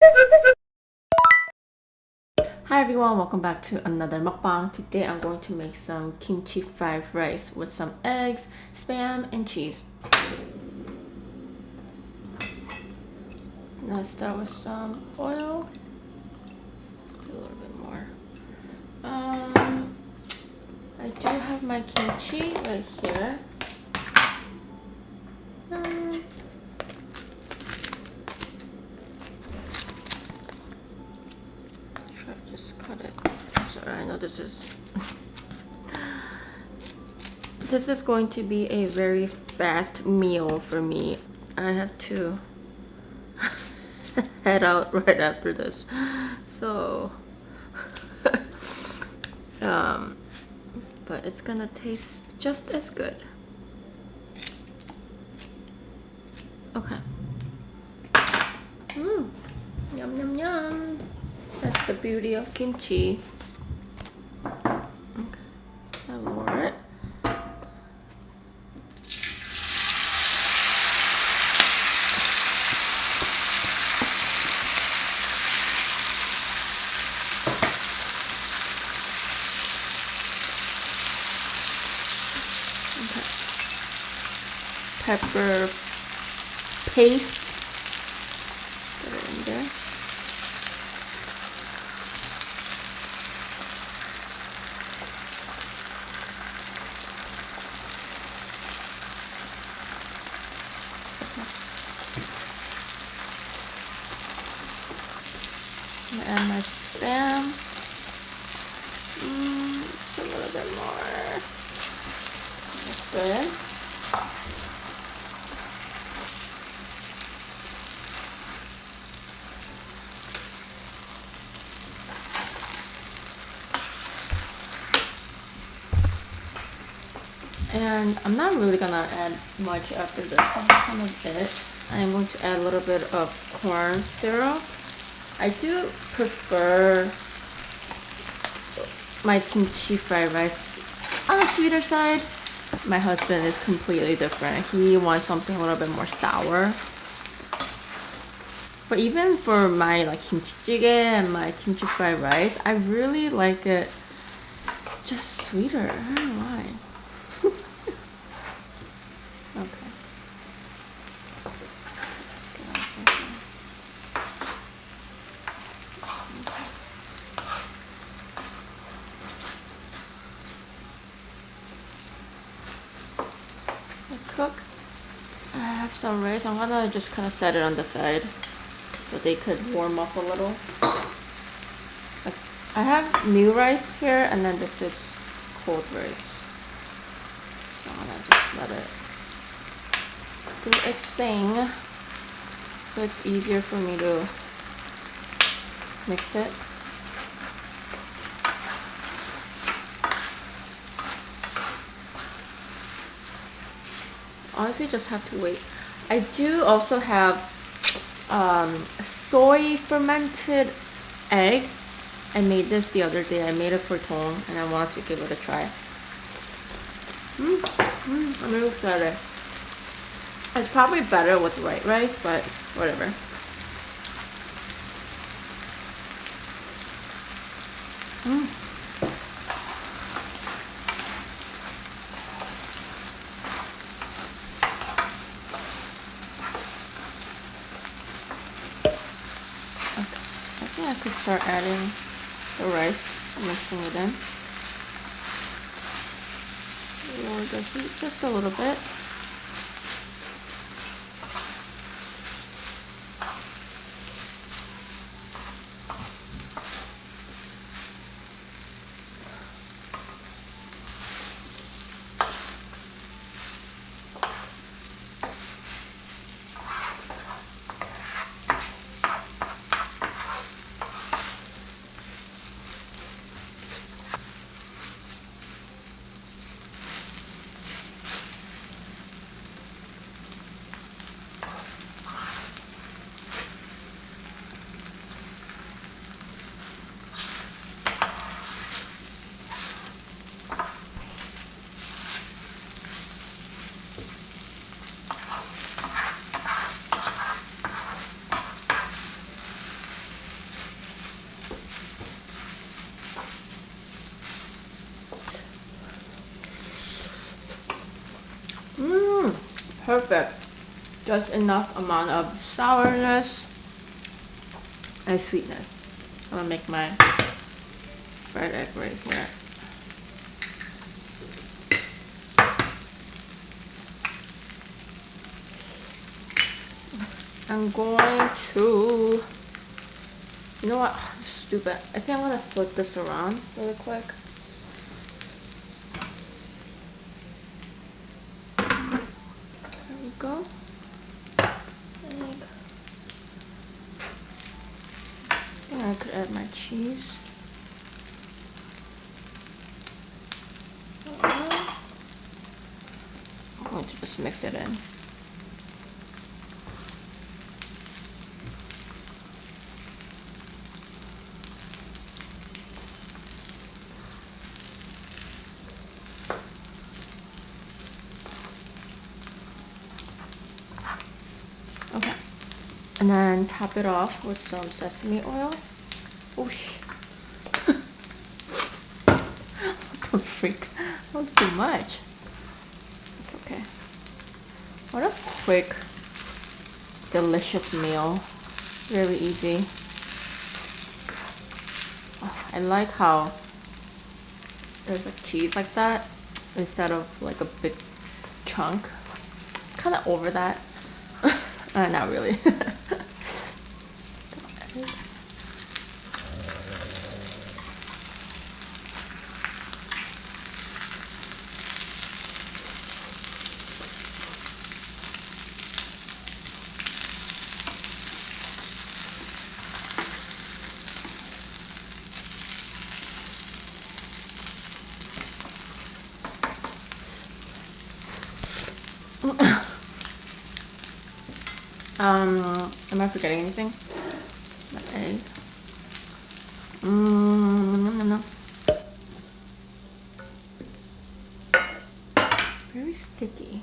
Hi everyone, welcome back to another mukbang. Today I'm going to make some kimchi fried rice with some eggs, spam, and cheese. Now start with some oil. Let's do a little bit more. I do have my kimchi right here. Try to just cut it. Sorry, I know this is going to be a very fast meal for me. I have to head out right after this, so but it's gonna taste just as good. Okay. Yum yum yum. That's the beauty of kimchi. Okay. I'll lower it. Pepper paste. Put it in there. I'm gonna add my spam. Just a little bit more. That's good. And I'm not really gonna add much after this. That's kind of it. I'm going to add a little bit of corn syrup. I do prefer my kimchi fried rice on the sweeter side. My husband is completely different. He wants something a little bit more sour. But even for my like kimchi jjigae and my kimchi fried rice, I really like it just sweeter. I don't know why. Okay. Let's get out of here. Cook. I have some rice. I'm gonna just kind of set it on the side so they could warm up a little. I have new rice here, and then this is cold rice. So I'm gonna just let it do its thing so it's easier for me to mix it. Honestly, just have to wait. I do also have soy fermented egg. I made this the other day. I made it for Tong and I wanted to give it a try. I'm really excited. It's probably better with white rice, but whatever. I think I could start adding the rice, mixing it in. Lower the heat just a little bit. perfect. Just enough amount of sourness and sweetness. I'm gonna make my fried egg right here. I'm going to, you know what, stupid. I think I'm gonna flip this around really quick. There we go. And I could add my cheese. I'm going to just mix it in. Okay, and then top it off with some sesame oil. Whoosh. What the freak? That was too much. It's okay. What a quick, delicious meal. Very easy. Oh, I like how there's like cheese like that instead of like a big chunk. Kind of over that. Not really. Am I forgetting anything? My egg. No. Very sticky.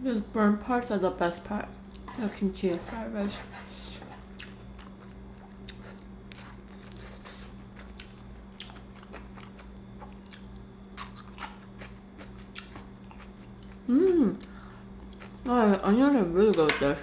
These burnt parts are the best part of kimchi and fried rice. Oh, onions are really good with this.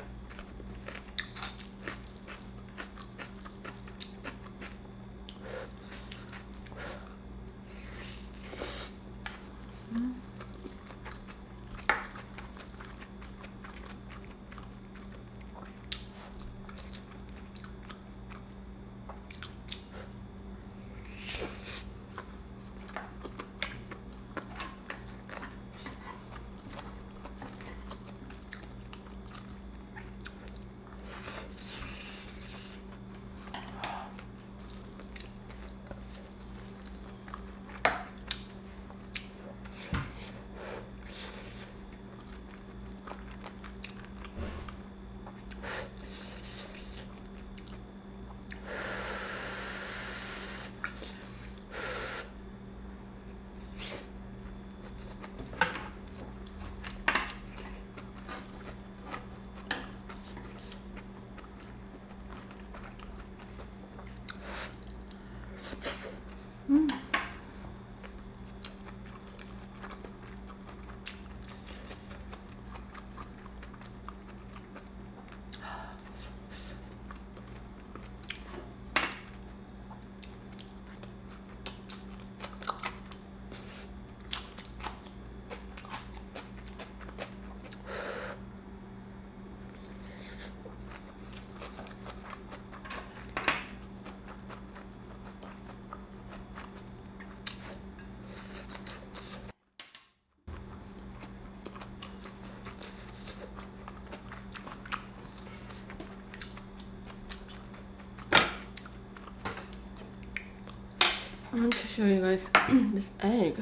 I want to show you guys this egg.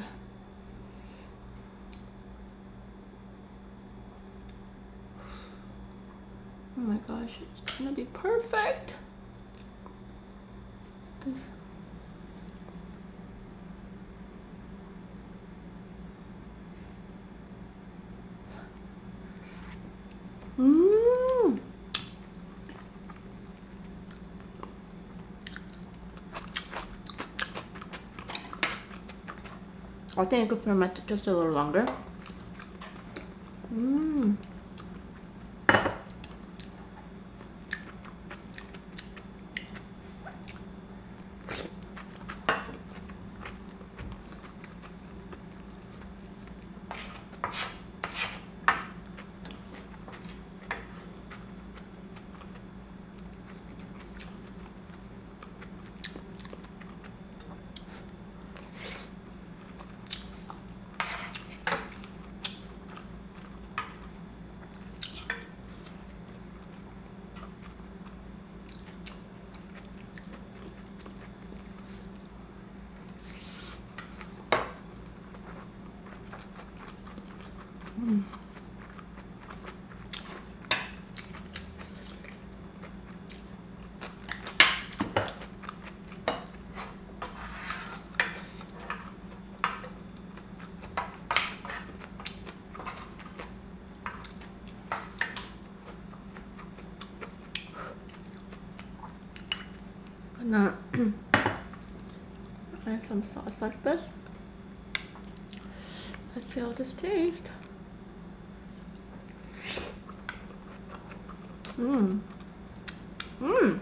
Oh my gosh, it's gonna be perfect. This. Mmm. I think I could ferment it just a little longer. Mmm. Gonna add some sauce like this. Let's see how this tastes. Mmm. Mmm.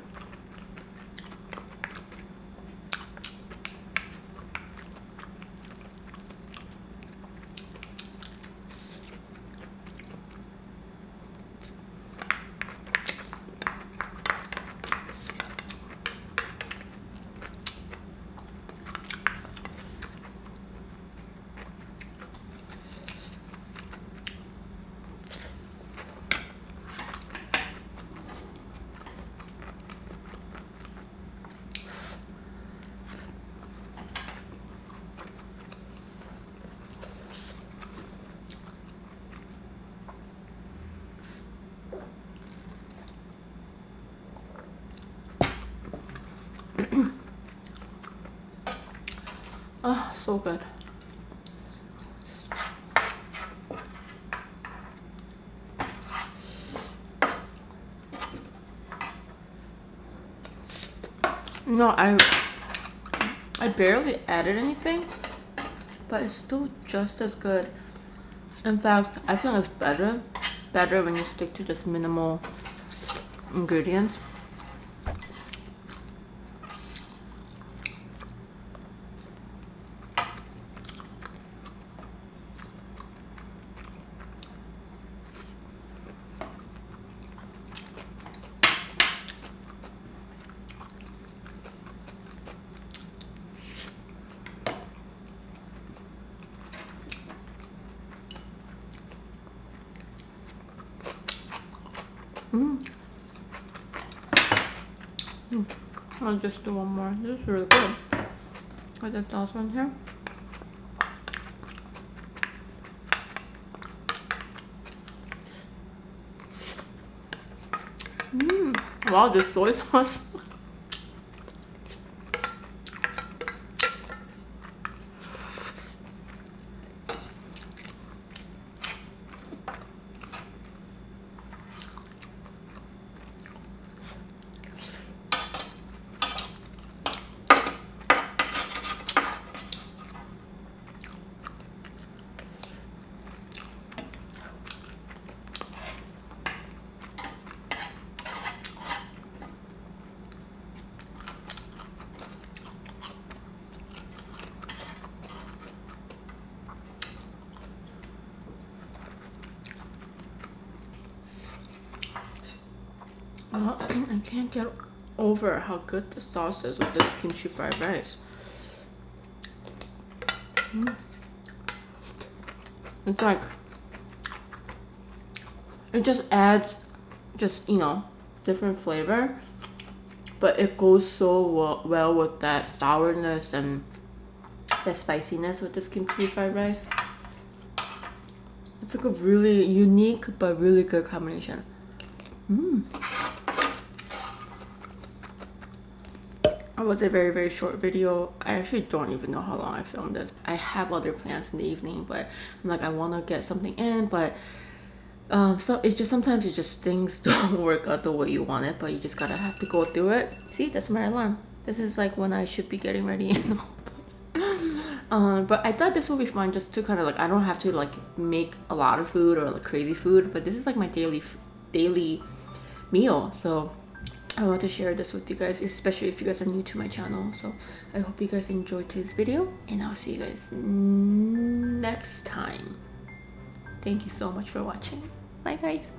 Oh, so good. No, I barely added anything, but it's still just as good. In fact, I think it's better when you stick to just minimal ingredients. I'll just do one more. This is really good. Put the sauce on here. Wow, the soy sauce. I can't get over how good the sauce is with this kimchi fried rice. It's like, it just adds different flavor, but it goes so well with that sourness and the spiciness with this kimchi fried rice. It's like a really unique but really good combination. It was a very short video. I actually don't even know how long I filmed it. I have other plans in the evening, but I'm like, I want to get something in, but so it's just sometimes it's just things don't work out the way you want it, but you just gotta have to go through it. See, that's my alarm. This is like when I should be getting ready and all. But I thought this would be fun just to kind of like, I don't have to like make a lot of food or like crazy food, but this is like my daily meal. So I want to share this with you guys, especially if you guys are new to my channel. So I hope you guys enjoyed today's video, and I'll see you guys next time. Thank you so much for watching. Bye guys.